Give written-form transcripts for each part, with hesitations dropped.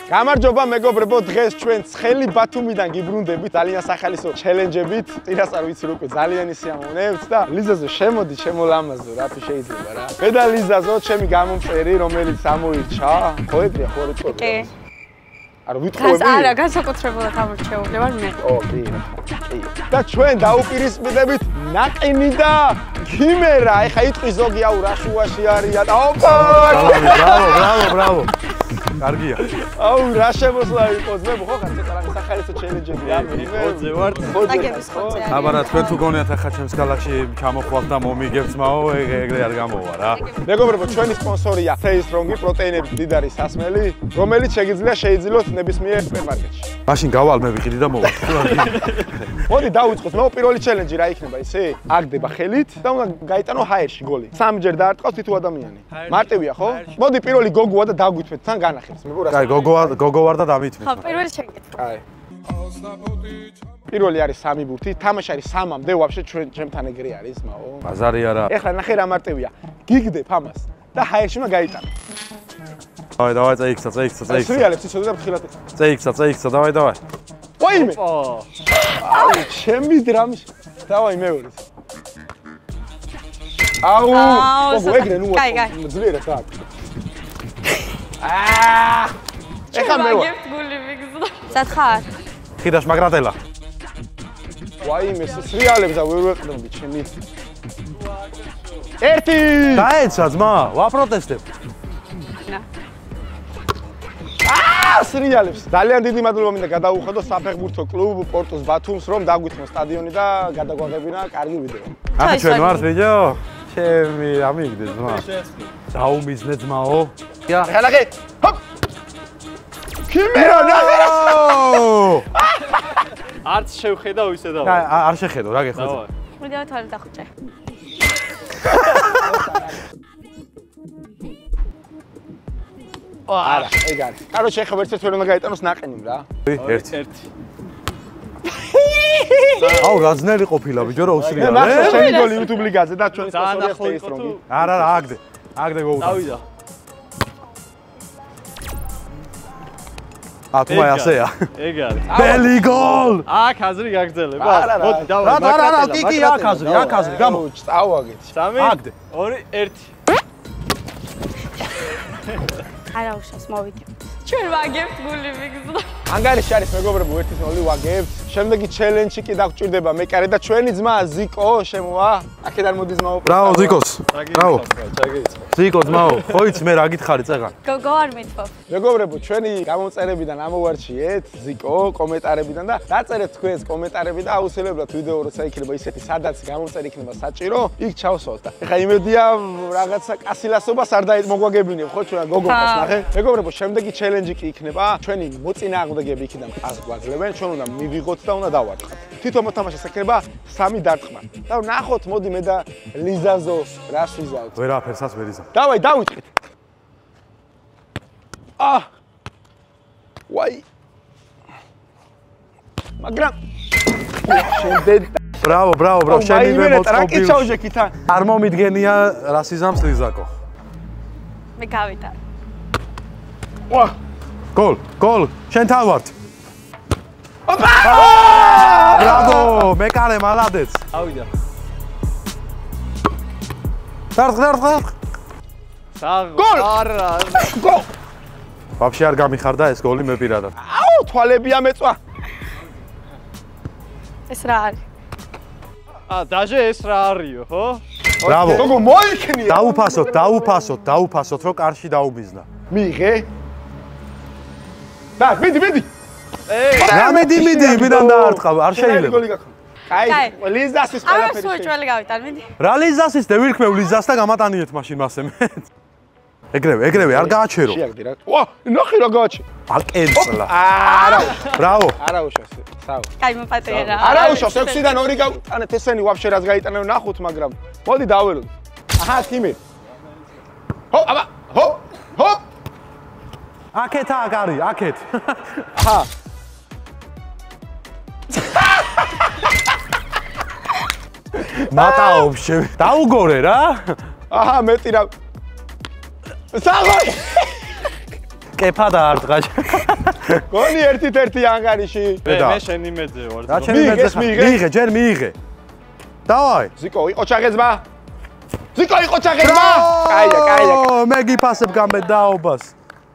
გამარჯობა მეგობრებო, დღეს ჩვენ ცხელი ბათუმიდან გიბრუნდებით ძალიან სახალისო ჩელენჯებით. წინასწარ ვიცი რომ ძალიან ისიამოვნებთ და ლიზაზო შემოდი, შემოლამაზო, რა თუ შეიძლება რა. მე და ლიზაზო, ჩემი გამომწერი, რომელიც ამოირჩა. ხო ეგრეა, ხო როწოდი. კი. არა ვიტყოები. არა, განსაკუთრებულად ამორჩეული ვარ მე. ო, კი. და ჩვენ დაუპირისპირდებით ნაყინი და ქიმერა. ეხა იტყვი ზოგი აუ რა შუაში არიან. ოპა! ბრავო. კარგია. აუ რა შემოსვლა იყოს მე ხო ხარ ცოტა რამე სახალისო ჩელენჯები რა მე ხოძე ვარ. აგების ხოძე. აბარა თქვენ თუ გონიათ ახლა ჩემს ქალაქში ჩამოხვალთ და მომიგებცმაო ეგრე არ გამოვა რა. მეგობრებო ჩვენი სპონსორია Face-Strong პროტეინების მდიდარი სასმელი რომელიც შეიძლება ნებისმიერ სუპერმარკეტში. მაშინ გავალ მე ვიყიდი და მოვა. მოდი დავიწყოთ მე პირველი ჩელენჯი რა იქნება ისე აგდება ხელით და უნდა გაიტანო ჰაერში გოლი. სამჯერ დაარტყავს თითო ადამიანი. მარტივია ხო? მოდი პირველი გოგოა და დაგვითმეთ თან განახებს. კაი გოგო ვარ და დამითმით. ხო პირველი შეგეკითხა. კაი. პირველი არის 3 ბურთი, თამაში არის 3-მდე, ვაფშე ჩემთან ეგრე არის, მაო. ბაზარი არა. ეხლა ნახე რა მარტივია. გიგდებ ამას და ჰაერში უნდა გაიტანო. დავай წეიქცა. სრიალებს იცოდე და ფრთხილად. წეიქცა, დავай. ვაიმე. აუ, ჩემი დრამის. დავай მეორე. აუ, გოგო ეგრე ნუ ძლიერად რა. ეხა მე ვარ. გული მიგზდა. სათხარ. ხიდაშ მაგრატელა. ვაიმე, სრიალებს და ვერ ვეყრდები ჩემი. ერთი. დაეცა ძმა, ვაპროტესტებ. სრიალებს. ძალიან დიდი მადლობა მინდა გადაუხადო საფეხბურთო კლუბ პორტუს ბათუმს რომ დაგვითმო სტადიონი და გადაგვაღებინა კარგი ვიდეო. ახლა ჩვენ ვართ ბიჭო? ჩემი ამიგდეს ძმა. დაუმიზნე ძმაო. ხალხი. ჰოპ. ქიმერა ნახე. არც შევხედავ ისე და. არ შეხედო რა გეხმაძე. მოდიავ თვალე დახუჭე. არა, ეგ არის. კაროჩე ეხა ვერცერთ ვერ უნდა გაიტანოს ნაყინი რა. ერთი. აუ რაზნელი ყოფილა ბიჭო რა უსრია. ნახე შენი გოლი YouTube ლიგაზე და ჩვენ სპონსორია Face-Strong. არა, აგდე გოუდა. დავიდა. ათმა ასეა. ეგ არის. ბელი გოლ. აქ აზრი გაგრძელებ. მოდი დავარ. რა, კი, აქ აზრი, გამო. წავაგეთ. 3 აგდე. 2 1 არა უშავს მოვიდე. ჩვენ ვაგებთ გული მიგზდა. ანგარიში არის მეგობრებო, ერთის მოლი ვაგებთ. შემდეგი ჩელენჯი კი დაგჭირდება მეკარე და ჩვენი ძმა ზიკო შემოვა. აქედან მოდი ძმაო. ბრავო ზიკოს. ბრავო. ზიკო ძმაო, ხო იცი მე რა გითხარი წეგან? გოგო არ მითხოვ. მეგობრებო, ჩვენი გამომწერებიდან ამოვარჩიეთ ზიკო კომენტარებიდან და დაწერეთ თქვენს კომენტარები და აუცილებლად ვიდეო როცა იქნება ისეთი სადაც გამომწერი იქნება საჭირო, იქ ჩავსვათ და ეხა იმედია რაღაცა კასილასობას არ მოგვაგებინებ ხო ჩვენ გოგოას ნახე. მეგობრებო, შემდეგი ჩელენჯი კი იქნება ჩვენი მოწინააღმდეგეები იქიდან პას გვაძლევენ, ჩვენ უნდა მივიღოთ და უნდა დავარტყათ. თვითონ მოთამაშეს იქნება 3 დარტყმა. და ნახოთ, მოდი მე და ლიზაზო რას ვიზავთ. ვერაფერსაც ვერ იზამ. დავай, დავიწყეთ. ვაი. მაგრამ შენდე ბრავო, შენი მე მოწყობილ. არ მომიდგენია რას იზამს ლიზაკო. მე გავიტანე. ვა! გოლ, შენთან ვართ. ოპა! ბრავო, მეკარე მალადეც. ავიდა. დარტყ. გოლ! არა. გოლ! ვაფშე არ გამიხარდა ეს გოლი მე პირადად. აუ, თვალები ამეწვა. ეს რა არის? დაჟე ეს რა არისო, ხო? ბრავო. გოგო მოიქნია. დაუფასოთ, რომ კარში დაუმიზნა. მიიღე. და, მიდი. რა მიდი, მიდან დაარტყა, არ შეიძლება. კაი, ლიზასის ყველაფერი. არა, სუჭველი გავიტან, მიდი. რა ლიზასის და ვირქმევ ლიზას და გამატანიეთ მაშინ მასე მე. ეგრევე, არ გააჩერო. შეაგდი რა. ვა, ნახე რა გააჩერო. აკენწლა. არა. ბრავო. არა უშავს. საო. კაი, მოპატიერა. არა უშავს, 6-დან 2 გავიტანეთ, ესენი ვაფშე რაც გაიტანე ნახოთ, მაგრამ მოდი დაველოდოთ. აჰა, თიმე. ჰო. აქეთ აკარი, აქეთ. აჰა. მატაობშე. დაუგორე რა. აჰა, მეტი რა. საღო. კეფა დაარტყა. გონი 1-1 ანგარიში. მე შენი მეძე ვარ. რა ჩემი მეძე ხარ? მიიღე, ჯერ მიიღე. დავაი. ზიკო, იყო ჩაღეცბა. ზიკო, იყო ჩაღეცბა. კაია, კაია. მე გიფასებ გამე დაობას.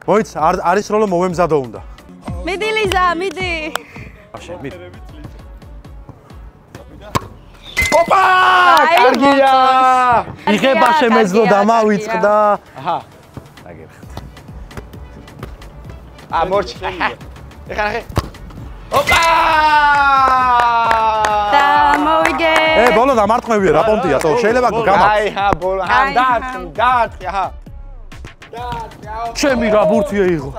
მოიც არის რომ მოვემზადო უნდა. მიდი ლიზა, მიდი. აშენ, მიდი. ოპა! კარგია. იღება შემეძლო დამავიწყდა. აჰა. მორჩი. ეხლა ნახე. ოპა! და მოვიგე. ბოლო დამარტყმებია რა პონტია, თო შეიძლება გამაქვს. აი, ბოლო. დაარტყი, აჰა. ჩემი რა ბურთია იღო.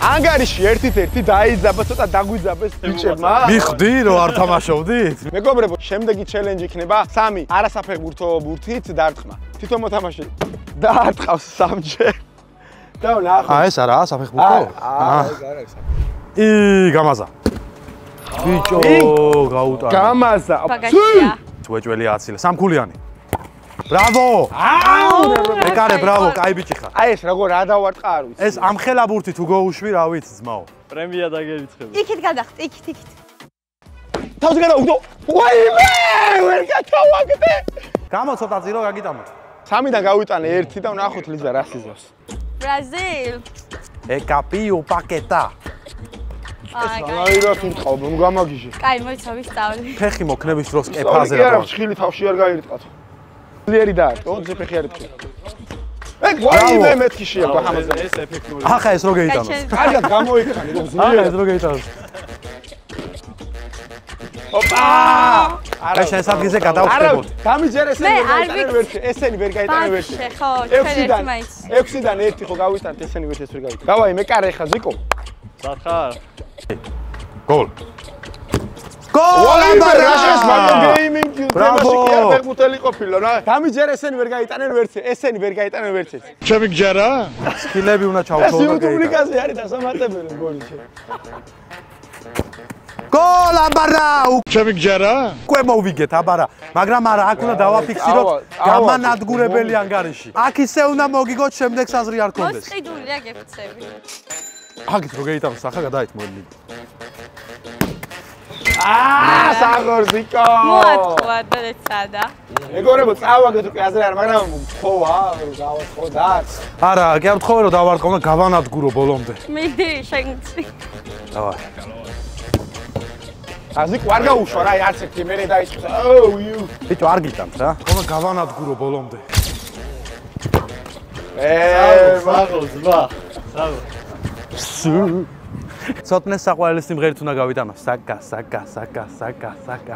ანგარიში 1-1 დაიძაბა, ცოტა დაგვიძაბეს ბიჭებმა. მიხდი რომ არ თამაშობდით? მეგობრებო, შემდეგი ჩელენჯი იქნება 3 არასაფეხბურთო ბურთით დარტყმა. თვითონ მოთამაშე დაარტყავს 3-ჯერ. და ნახო. ეს არაა საფეხბურთო? გამაზა. ბიჭო, გაუტარა. გამაზა. ბაგაჟია. წვეჭველი აცილა, სამქულიანი. ბრავო! ეკარე, ბრავო, კაი ბიჭი ხარ. აი ეს როგორ რა დავარტყა არ ვიცი. ეს ამხელა ბურთი თუ გოუშვი, რა ვიცი, ძმაო. პრემია დაგერიცხები. იქით გადახტ, იქით. თავზე გადავუგდო. ვაიმე! ვერ გადავაგდე. გამო ცოტა ძირო გაგიტამოთ. 3-დან გავიტანე 1 და ვნახოთ ლიზა რა სიზავს. ბრაზილ. ეკაპიო პაკეტა. აი რა თვითონ გამაგიჟე. კაი, მოიცა ვისწავლი. ფეხი მოქნების დროს კეფაზე რა რა. ფშხილი თავში არ გაირტყათ. ძლიერი დაარტყო, ძე ფეხი არ იფშე. ეგ ვაიმე მეთქი შეაგო ამაზე. ეს ეფექტური. ახლა ეს რო გეიტანოს. კარგად გამოიქანი, რომ ახლა ძლიერი. ეს რო გეიტანოს. ოპა! არა შენ სადგიზე გადავხდებოდ. დამიჯერ ესენი მე ვერ არ გაიტანენ ვერჩი, ესენი ვერ გაიტანენ ვერჩი. ბავშვი, ხო, ჩვენ ერთი მაინც. 6-დან 1 ხო გავიტანეთ, ესენი ვერჩი ეს ვერ გავიტანეთ. დავაი, მე კარ ეხა ზიკო. სათხარ. გოლ. ვაიმე, გოლ! რა შეს მაგ გეიმინგი Bravo! თემაში კი არ ფეხბურთელი ყოფილა, რა. დამიჯერ ესენი ვერ გაიტანენ ვერჩი, ესენი ვერ გაიტანენ ვერჩი. ჩემი გჯერა? სკილები უნდა ეს ჩავთვალო და გეიტანო. YouTube-იკაზე არის დასამატებელი გოლიჩე. გოლ აბარა! ჩემი გჯერა? უკვე მოვიგეთ აბარა, მაგრამ არა, აქ უნდა დავაფიქსიროთ ავა, გამანადგურებელი ანგარიში. აქ ისე უნდა მოგიგოთ, შემდეგ საზრი არ გქონდეს. მოსყიდული რა გეფცები. აქეთ რო გეიტანოს, ახლა გადაით მოდი. საგორზიკო. მოატყვა და ეცადა. მეგობრებო, წავაგეთ უკვე აზრი არ, მაგრამ ხოვა, გავაწყოდა. არა, კი არ ვთხოვე რომ დავარტყო, უნდა გავანადგურო ბოლომდე. მიდი, შენცი. დავაი. აზიკო არ გაუშვა რა, არც ერთი მერე დაიწყო. Oh you. ბიჭო, არ გიტანთ რა. უნდა გავანადგურო ბოლომდე. მაღალ ზმა. ცოტნე საყვარელი სიმღერით უნდა გავიტანო. საკა, საკა, საკა, საკა, საკა.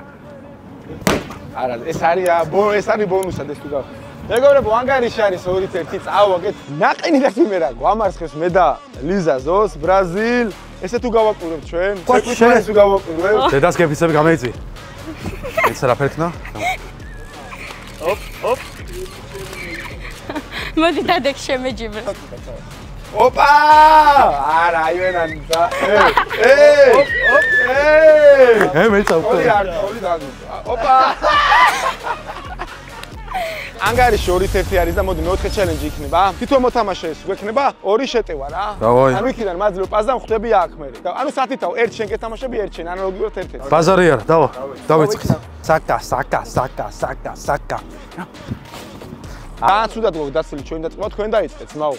არა, ეს არის ბონუსად ეს თუ გავა. მეგობრებო, ანგარიში არის 2-1 წავაგეთ. ნაყინი და თიმერა გვამარცხებს მე და ლიზა ზოს, ბრაზილ. ესე თუ გავაკვირვებთ ჩვენ? შენ თუ გავაკვირვებთ? დედას გეფიცები გამეიცი. ეს რა ფერქნა? ოპ. მოდი დადეკ შემეჯიბრე. ოპა! არა, აიენან და მეცა უკვე. ორი დაგვი. ოპა! ანგარიში 2-1 არის და მოდი მეოთხე ჩელენჯი იქნება. თვითონ მოთამაშეს გვექნება 2 შეტევა რა. დავაი. ანუ იქიდან მაძლევ პაზამ ხვდები აქ მე. ანუ სათითაო, ერთ შენ გეთამაშები, ერთ შენ, ანალოგიურად ერთ-ერთ. ბაზარი არა, დავიწყეთ. საკა, საკა, საკა, საკა, საკა. ცუდად გოგდაცილი ჩვენ დაწყებოთ, თქვენ დაიწყეთ, ძმაო.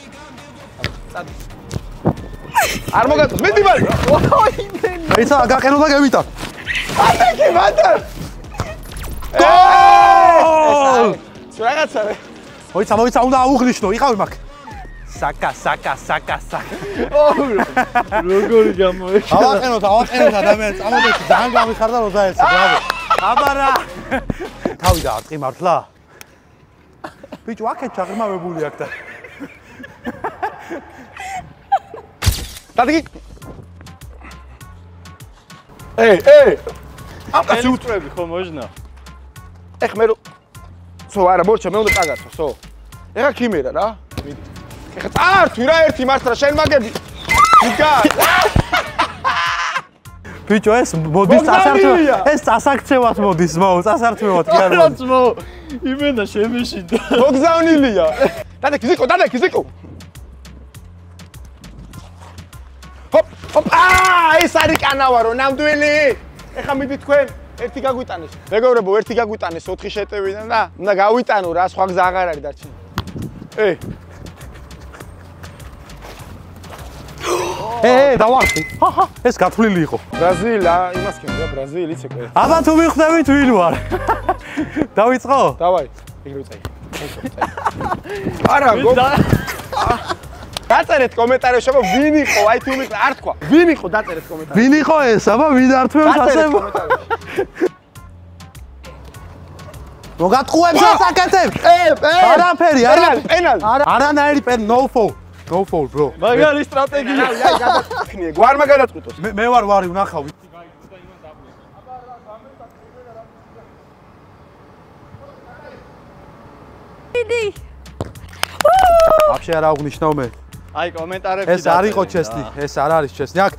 არ მოგაწევს, მეტი მალე. ეცა გაყენო და გევიტან. ატაკი მანდარ. გოლ! რაღაცა. მოიცა, უნდა აუღნიშნო, იყავი მაგ. საკა, საკა, საკა, საკა. როგორი გამოეჩა. ავაყენოთ ადამიანს, წამოდეთ, ძალიან გამიხარდა რომ დაეცე, ბრავო. აბარა. თავი დაარტყი მართლა. ბიჭო, აქეთ ჩაღრმავებული აქ და. დადი. აკაცი უთრები ხო მოჟნა. ეხ მე რო სო არა მორჩა მე უნდა წაგაცო სო. ეხა ქიმერა რა. მიდი. ეხა წართვი რა ერთი მართლა შენ მაგები. იგა. ბიჭო ეს მოდის წასართმევად. ეს წასაქცევად მოდის, მოუ, წასართმევად კი არ მოდის. მო იმენა შემეშინდა. მოგზავნილია. დადი ქიზიკო. ეს არის კანავარო, ნამდვილი. ეხლა მიდი თქვენ ერთი გაგვიტანეს. მეგობრებო, ერთი გაგვიტანეს 4 შეტევიდან და უნდა გავიტანო რა, სხვა გზა აღარ არის დარჩენილი. დავარხი. ეს გათვლილი იყო. ბრაზილია, იმას ქენდა ბრაზილი ცეკე. აბა თუ მიხვდებით ვინ ვარ? დავიწყო? დავაი, ეგრევე წაი. არა, დაწერეთ კომენტარებში, აბა ვინ იყო, აი თუ მიყვარს, არ თქვა. ვინ იყო, დაწერეთ კომენტარებში. ვინ იყო ეს? აბა ვინ ართმევს ასე? მოგატყუებს ასაკეთებ. არაფერი, არანაირი no foul. No foul, bro. მაგარი სტრატეგია. აი გადაწყნიე, გვარმა გადაწყვიტოს. მე ვარ ვნახავ. დიდი. вообще არა აღნიშნავ მე. აი კომენტარებში ეს არ იყო ჩესნი, ეს არ არის ჩესნი. აქ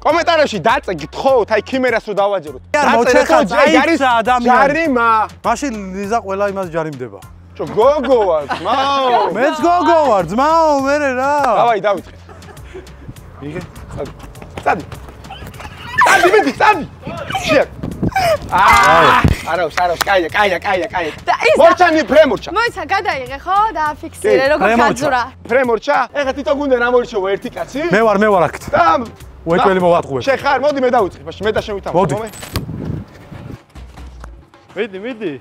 კომენტარებში დაწე გთხოვთ, აი ქიმერას რო დავაჯეროთ. მოჩეხა წაიქცა ადამიანი. ჯარიმა. მაშინ ლიზა ყველა იმას ჯარიმდება. გოგო ვარ, ძმაო. მეც გოგო ვარ, ძმაო, მერე რა. დავაი, დავიწყე. იგე? წადი. წადი, მიდი, წადი. შეა. არავს, კაია. მორჩანი ფრემორჩა. მოიცა გადაიღე ხო? დააფიქსირე როგორ გაძურა. ფრემორჩა? ეხლა თვითონ გუნდა რა მორჩევა ერთი კაცი? მე ვარ აქ. და უეჭველი მოვატყუებ. შეხარ, მოდი მე დავიწყე, მაშინ მე და შემითავო. მიდი.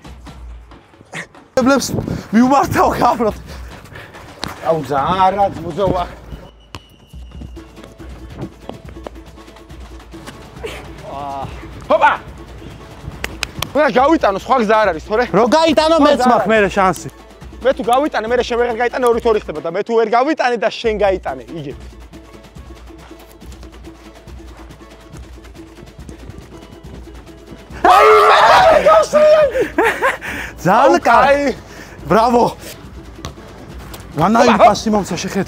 ებლებს მიუმართავ გამროთ. აუ ზარა მუზოვა. ჰოპა! უნდა გავიტანო, სხვა გზა არ არის, თორე? რო გაიტანო მეც მაქვს მე შანსი. მე თუ გავიტანე, მე შენ ვერ გაიტანე 2-2 ხდება და მე თუ ვერ გავიტანე და შენ გაიტანე, იგივე. ძალიან კაი. ბრავო. ვანაი პასი მომცა შეხეთ.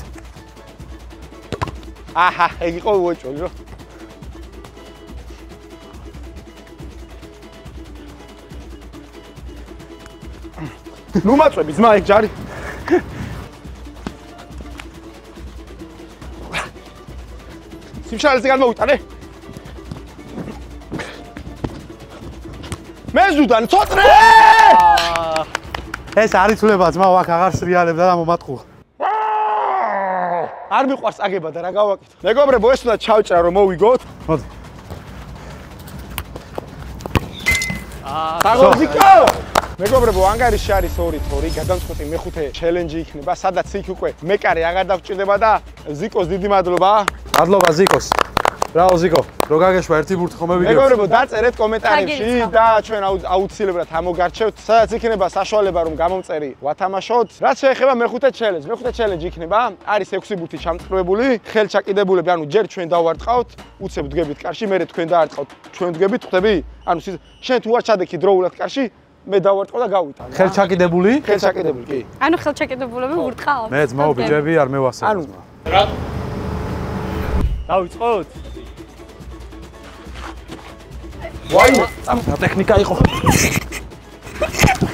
აჰა, ეგ იყო უოჭველი რო. ნუ მაწვევი ძმა ეგ ჯარი. სიმშრალეზე გამოვიტანე. მეზუდან ცოტრე! ეს არის ცვლება ძმა, აქ აღარ სრიალებდა და მომატყუა. არ მიყვარს აგება და რა გავაკეთო. მეგობრებო, ეს უნდა ჩავჭრა რომ მოვიგოთ. მოდი. საგოზიკო! მეგობრებო, ანგარიში არის 2-2, გადამწყვეტი მეხუთე ჩელენჯი იქნება, სადაც იქ უკვე მეკარე აღარ დავჭირდება და ზიკოს დიდი მადლობა. მადლობა ზიკოს. ბრავო ზიკო, რო გაგეშვა ერთი ბურთი ხომ მევიგებ. მეგობრებო, დაწერეთ კომენტარებში და ჩვენ აუცილებლად ამოგარჩევთ, სადაც იქნება საშუალება რომ გამომწერი ვათამაშოთ. რაც შეეხება მეხუთე ჩელენჯს, მეხუთე ჩელენჯი იქნება, არის 6 ბურთი ჩამწკრივებული, ხელჩაკიდებულები, ანუ ჯერ ჩვენ დავარტყავთ, უცებ დგებით კარში, მერე თქვენ დაარტყავთ, ჩვენ დგებით, ხვდები? ანუ შენ თუ არ ჩადექი დროულად კარში, მე დავარტყავ და გავიტანე. ხელჩაკიდებული? ხელჩაკიდებული, კი. ანუ ხელჩაკიდებულები ვურტყავ. მე ძმაო ბიჭები არ მევასე. ანუ დავიწყოთ? ვაი, ტექნიკა იყო.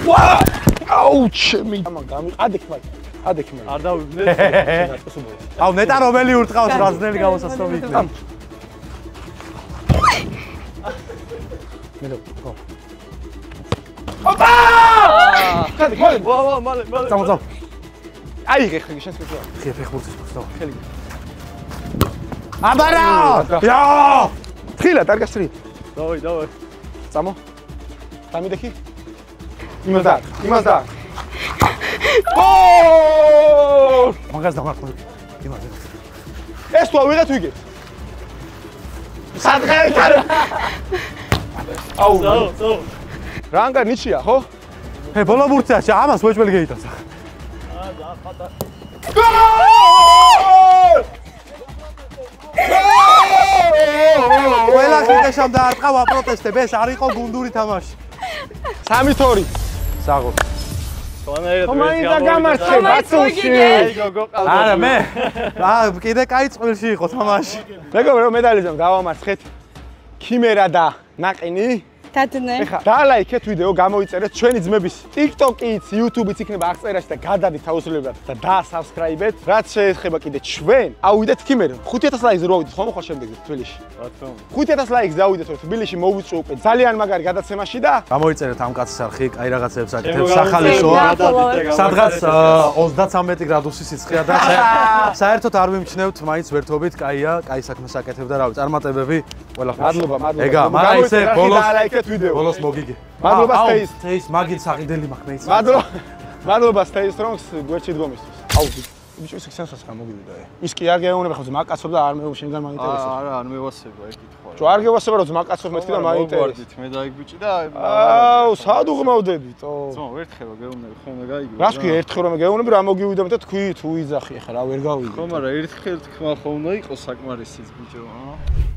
ვა! აუ, ჩემი. ადექმალ. არ დავიბნე. აუ, ნეტა რომელი ურტყავს რაზნელი გამოსასწრები იქნება. მე ხო. ოპა! ხადი, ხადი. ვა, მალე. წამო. აიღე ხე შენს კეთილად. ხე ფეხბურთის მოხდა. ხელი. აბარა! ია! თხილად არ გასწრი. დავაი. წამო. დამიდექი. იმას და. ო! მაგას დამარხო. იმაზე. ეს თუ ავიღეთ ვიგეთ. სადღაც არ. აუ. რანგა ნიჩია, ხო? ბოლო ბურთია, ამას უეჭველი გეიტანს. ყველა ხილეშამ დაარტყა პროტესტებ, ეს არ იყო გუნდური თამაში. 3-2. საღო. ხომაინდა გამარცხე ბაცუში. არა მე. კიდე კაი წყვილში იყო თამაში. მეგობრებო, მედალიზე დავამარცხეთ. ქიმერა და ნაყინი. დადნე. ეხლა დალაიქეთ ვიდეო, გამოიწერეთ ჩვენი ძმების TikTok-იც, YouTube-იც იქნება აღწერაში და გადადით აუცილებლად და დაასაბსკრაიბეთ. რაც შეეხება კიდე ჩვენ, ავიდეთ თქიმერ 5000 ლაიქს რო ავიდეთ ხომ ხო შემდეგზე თბილისში. რა თქმა უნდა. 5000 ლაიქს დავიდეთ რომ თბილისში მოვიწვევ უკვე ძალიან მაგარი გადაცემაში და გამოიწერეთ ამ კაცის არხი, კაი რაღაცებს აკეთებს, სახალისოა. სადღაც 33 გრადუსი სიცხეა და საერთოდ არ ვიმჩნევთ, მაინც ვერთობით, კაია, კაი საქმეს აკეთებ და რავი, წარმატებები ყველაფერში. მადლობა, მადლობა. ეგა, მაგრამ ისე დალაიქეთ ვიდეო. ბოლოს მოგიგე. მადლობა სტეის. სტეის მაგით საყიდელი მაქვს მეც. მადლობა სტეის რომ გვერდში დგომისთვის. აუ ბიჭო ის სენსორს გამოგივიდა. ის კი არ გეუბნება ხო ზმაკაცობ და არ მე შენგან მაინტერესებს. არა, არ მევასება ეგ კითხვა. ჯო არ გევასება რომ ზმაკაცობ მეთქი და მაინტერესებს. მე და ეგ ბიჭი და აუ სად უღმავდებითო? ძმო, ერთხელ გეუბნები ხოლმე გაიგო. რას კი ერთხელ რომ გეუბნები რა მოგივიდა და თქვი თუ იძახი ახლა რა ვერ გავიგე. ხომ არა, ერთხელ თქმა ხოლმე იყოს საკმარისიც ბიჭო, აა.